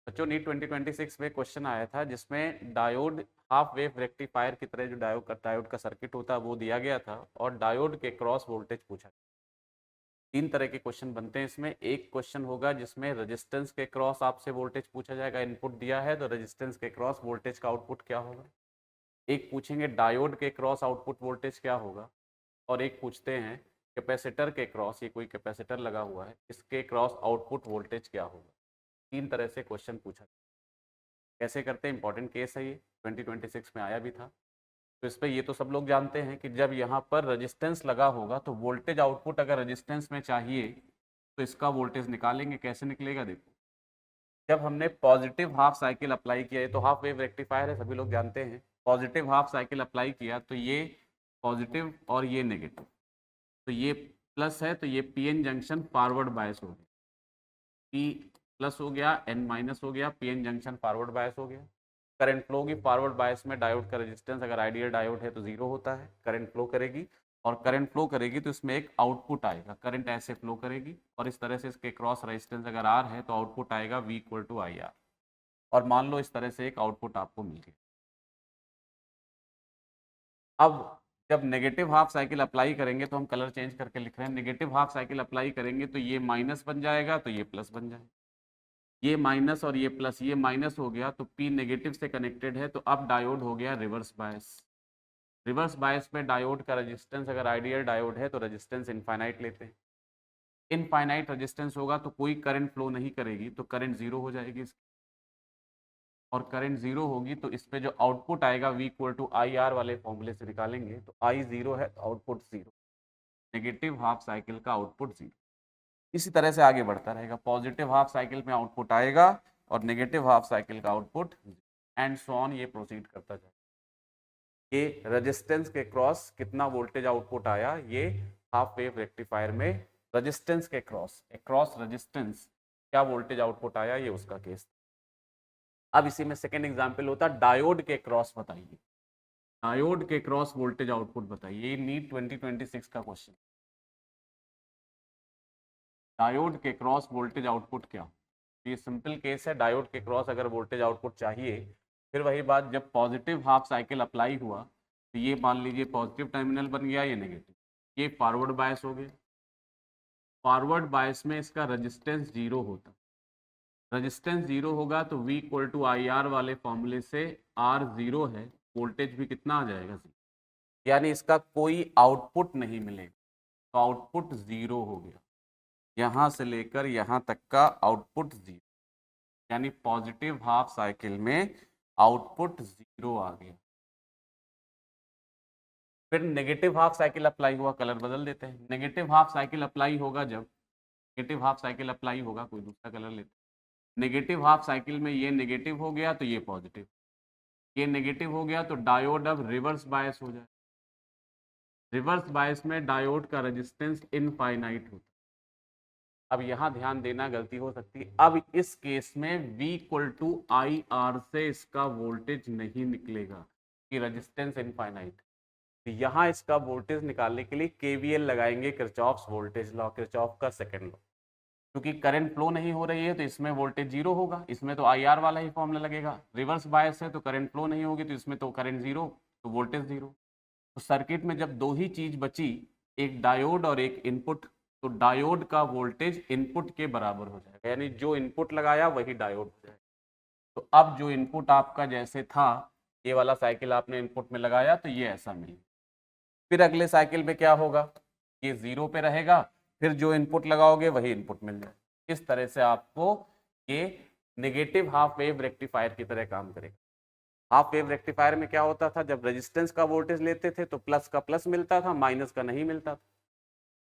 बच्चों नीट 2026 में क्वेश्चन आया था जिसमें डायोड हाफ वेव रेक्टिफायर की तरह जो डायोड का सर्किट होता है वो दिया गया था और डायोड के क्रॉस वोल्टेज पूछा। तीन तरह के क्वेश्चन बनते हैं इसमें। एक क्वेश्चन होगा जिसमें रेजिस्टेंस के क्रॉस आपसे वोल्टेज पूछा जाएगा, इनपुट दिया है तो रेजिस्टेंस के क्रॉस वोल्टेज का आउटपुट क्या होगा। एक पूछेंगे डायोड के क्रॉस आउटपुट वोल्टेज क्या होगा, और एक पूछते हैं कैपेसिटर के क्रॉस, ये कोई कैपेसिटर लगा हुआ है, इसके क्रॉस आउटपुट वोल्टेज क्या होगा। तीन तरह से क्वेश्चन पूछा। कैसे करते हैं, इंपॉर्टेंट केस है ये, 2026 में आया भी था। तो इस पर ये तो सब लोग जानते हैं कि जब यहाँ पर रेजिस्टेंस लगा होगा तो वोल्टेज आउटपुट अगर रेजिस्टेंस में चाहिए तो इसका वोल्टेज निकालेंगे। कैसे निकलेगा देखो, जब हमने पॉजिटिव हाफ साइकिल अप्लाई किया है, तो हाफ वेव रेक्टिफायर है सभी लोग जानते हैं, पॉजिटिव हाफ साइकिल अप्लाई किया तो ये पॉजिटिव और ये नेगेटिव, तो ये प्लस है तो ये पीएन जंक्शन फॉरवर्ड बायस हो गया, पी प्लस हो गया, एन माइनस हो गया, पीएन जंक्शन फॉरवर्ड बायस हो गया। करंट फ्लो की फॉरवर्ड बायस में डायोड का रेजिस्टेंस अगर आइडियल डायोड है तो जीरो होता है, करंट फ्लो करेगी और करंट फ्लो करेगी तो इसमें एक आउटपुट आएगा, करंट ऐसे फ्लो करेगी और इस तरह से इसके क्रॉस रेजिस्टेंस अगर आर है तो आउटपुट आएगा V equal to I R. और मान लो इस तरह से एक आउटपुट आपको मिल गया। अब जब नेगेटिव हाफ साइकिल अप्लाई करेंगे तो हम कलर चेंज करके लिख रहे हैं, नेगेटिव हाफ साइकिल अप्लाई करेंगे तो ये माइनस बन जाएगा तो ये प्लस बन जाएगा, ये माइनस और ये प्लस, ये माइनस हो गया तो P नेगेटिव से कनेक्टेड है तो अब डायोड हो गया रिवर्स बायस। रिवर्स बायस में डायोड का रेजिस्टेंस अगर आइडियल डायोड है तो रेजिस्टेंस इनफाइनाइट लेते हैं। इनफाइनाइट रेजिस्टेंस होगा तो कोई करंट फ्लो नहीं करेगी तो करंट जीरो हो जाएगी और करंट जीरो होगी तो इस पे जो आउटपुट आएगा V equal to I R वाले फॉर्मूले से निकालेंगे तो I जीरो है तो output zero, negative half cycle का आउटपुट जीरो। इसी तरह से आगे बढ़ता रहेगा, पॉजिटिव हाफ साइकिल में आउटपुट आएगा और नेगेटिव हाफ साइकिल का आउटपुट एंड सो ऑन, ये प्रोसीड करता जाए। ये रेजिस्टेंस के क्रॉस कितना वोल्टेज आउटपुट आया, ये हाफ वेव रेक्टिफायर में रेजिस्टेंस के क्रॉस रेजिस्टेंस क्या वोल्टेज आउटपुट आया, ये उसका केस। अब इसी में सेकेंड एग्जाम्पल होता डायोड के क्रॉस बताइए, डायोड के क्रॉस वोल्टेज आउटपुट बताइए। ये नीट 2026 का क्वेश्चन, डायोड के क्रॉस वोल्टेज आउटपुट क्या। ये सिंपल केस है, डायोड के क्रॉस अगर वोल्टेज आउटपुट चाहिए, फिर वही बात, जब पॉजिटिव हाफ साइकिल अप्लाई हुआ तो ये मान लीजिए पॉजिटिव टर्मिनल बन गया, ये नेगेटिव, ये फॉरवर्ड बायस हो गया। फॉरवर्ड बायस में इसका रेजिस्टेंस जीरो होता, रेजिस्टेंस जीरो होगा तो V equal to I R वाले फॉर्मूले से R जीरो है, वोल्टेज भी कितना आ जाएगा जीरो, यानी इसका कोई आउटपुट नहीं मिलेगा तो आउटपुट जीरो हो गया। यहाँ से लेकर यहाँ तक का आउटपुट जीरो, यानी पॉजिटिव हाफ साइकिल में आउटपुट जीरो आ गया। फिर नेगेटिव हाफ साइकिल अप्लाई हुआ, कलर बदल देते हैं। नेगेटिव हाफ साइकिल अप्लाई होगा, जब नेगेटिव हाफ साइकिल अप्लाई होगा, कोई दूसरा कलर लेते हैं। नेगेटिव हाफ साइकिल में ये नेगेटिव हो गया तो ये पॉजिटिव, ये नेगेटिव हो गया तो डायोड अब रिवर्स बायस हो जाए। रिवर्स बायस में डायोड का रेजिस्टेंस इनफाइनाइट होता है। अब यहाँ ध्यान देना, गलती हो सकती है, अब इस केस में V equal to I R से इसका वोल्टेज नहीं निकलेगा कि रेजिस्टेंस इनफाइनाइट। यहाँ इसका वोल्टेज निकालने के लिए केवीएल लगाएंगे, किरचॉफ्स वोल्टेज लॉ, किरचॉफ का सेकंड लॉ। क्योंकि करंट फ्लो नहीं हो रही है तो इसमें वोल्टेज जीरो होगा, इसमें तो आई आर वाला ही फॉर्मूला लगेगा। रिवर्स बायस है तो करंट फ्लो नहीं होगी तो इसमें तो करंट जीरो तो वोल्टेज जीरो। तो सर्किट में जब दो ही चीज बची, एक डायोड और एक इनपुट, तो डायोड का वोल्टेज इनपुट के बराबर हो जाएगा, यानी जो इनपुट लगाया वही डायोड हो जाएगा। तो अब जो इनपुट आपका जैसे था, ये वाला साइकिल आपने इनपुट में लगाया तो ये ऐसा मिले, फिर अगले साइकिल में क्या होगा, ये जीरो पे रहेगा, फिर जो इनपुट लगाओगे वही इनपुट मिल जाए। इस तरह से आपको ये नेगेटिव हाफ वेव रेक्टिफायर की तरह काम करेगा। हाफ वेव रेक्टिफायर में क्या होता था, जब रेजिस्टेंस का वोल्टेज लेते थे तो प्लस का प्लस मिलता था, माइनस का नहीं मिलता था।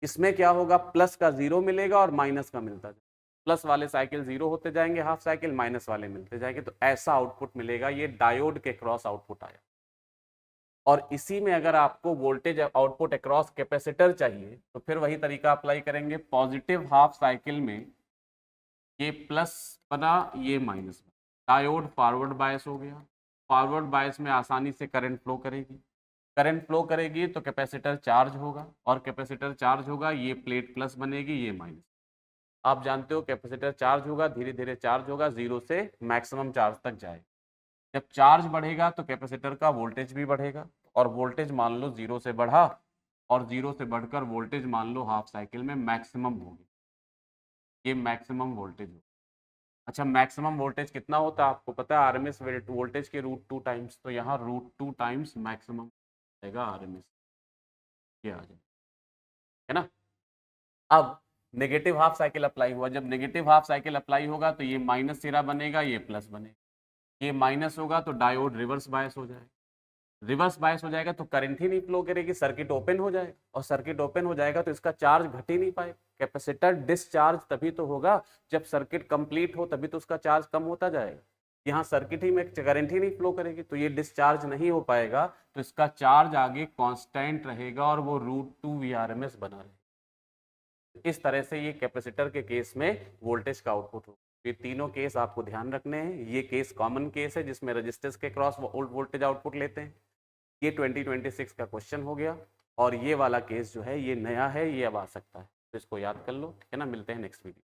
इसमें क्या होगा, प्लस का जीरो मिलेगा और माइनस का मिलता था, प्लस वाले साइकिल जीरो होते जाएंगे हाफ साइकिल, माइनस वाले मिलते जाएंगे, तो ऐसा आउटपुट मिलेगा। ये डायोड के क्रॉस आउटपुट आया। और इसी में अगर आपको वोल्टेज आउटपुट अक्रॉस कैपेसिटर चाहिए तो फिर वही तरीका अप्लाई करेंगे। पॉजिटिव हाफ साइकिल में ये प्लस बना, ये माइनस बना, डायोड फॉरवर्ड बायस हो गया। फॉरवर्ड बायस में आसानी से करंट फ्लो करेगी, करंट फ्लो करेगी तो कैपेसिटर चार्ज होगा, और कैपेसिटर चार्ज होगा, ये प्लेट प्लस बनेगी, ये माइनस। आप जानते हो कैपेसिटर चार्ज होगा, धीरे धीरे चार्ज होगा, 0 से मैक्सिमम चार्ज तक जाए। जब चार्ज बढ़ेगा तो कैपेसिटर का वोल्टेज भी बढ़ेगा, और वोल्टेज मान लो 0 से बढ़ा, और 0 से बढ़कर वोल्टेज मान लो हाफ साइकिल में मैक्सिमम होगी, ये मैक्सिमम वोल्टेज हो। अच्छा, मैक्सिमम वोल्टेज कितना होता है आपको पता है? आरएमएस वोल्टेज के √2 टाइम्स, तो यहाँ √2 टाइम्स मैक्सिमम आएगा आरएमएस, ये आ जाए, है ना। अब नेगेटिव हाफ साइकिल अप्लाई हुआ, जब नेगेटिव हाफ साइकिल अप्लाई होगा तो ये माइनस सिरा बनेगा, ये प्लस बनेगा, ये माइनस होगा तो डायोड रिवर्स बायस हो जाएगा, रिवर्स बायस हो जाएगा तो करंट ही नहीं फ्लो करेगी, सर्किट ओपन हो जाएगा, और सर्किट ओपन हो जाएगा तो इसका चार्ज घट ही नहीं पाएगा। कैपेसिटर डिस्चार्ज तभी तो होगा जब सर्किट कंप्लीट हो, तभी तो उसका चार्ज कम होता जाएगा। यहाँ सर्किट ही में करंट ही नहीं फ्लो करेगी तो ये डिस्चार्ज नहीं हो पाएगा, तो इसका चार्ज आगे कांस्टेंट रहेगा और वो √2 VRMS बना रहेगा। इस तरह से ये कैपेसिटर के केस में वोल्टेज का आउटपुट हो। ये तीनों केस आपको ध्यान रखने हैं। ये केस कॉमन केस है जिसमें रजिस्टर्स के क्रॉस वोल्टेज आउटपुट लेते हैं। ये 2026 का क्वेश्चन हो गया, और ये वाला केस जो है ये नया है, ये अब आ सकता है, तो इसको याद कर लो, ठीक है ना। मिलते हैं नेक्स्ट वीडियो।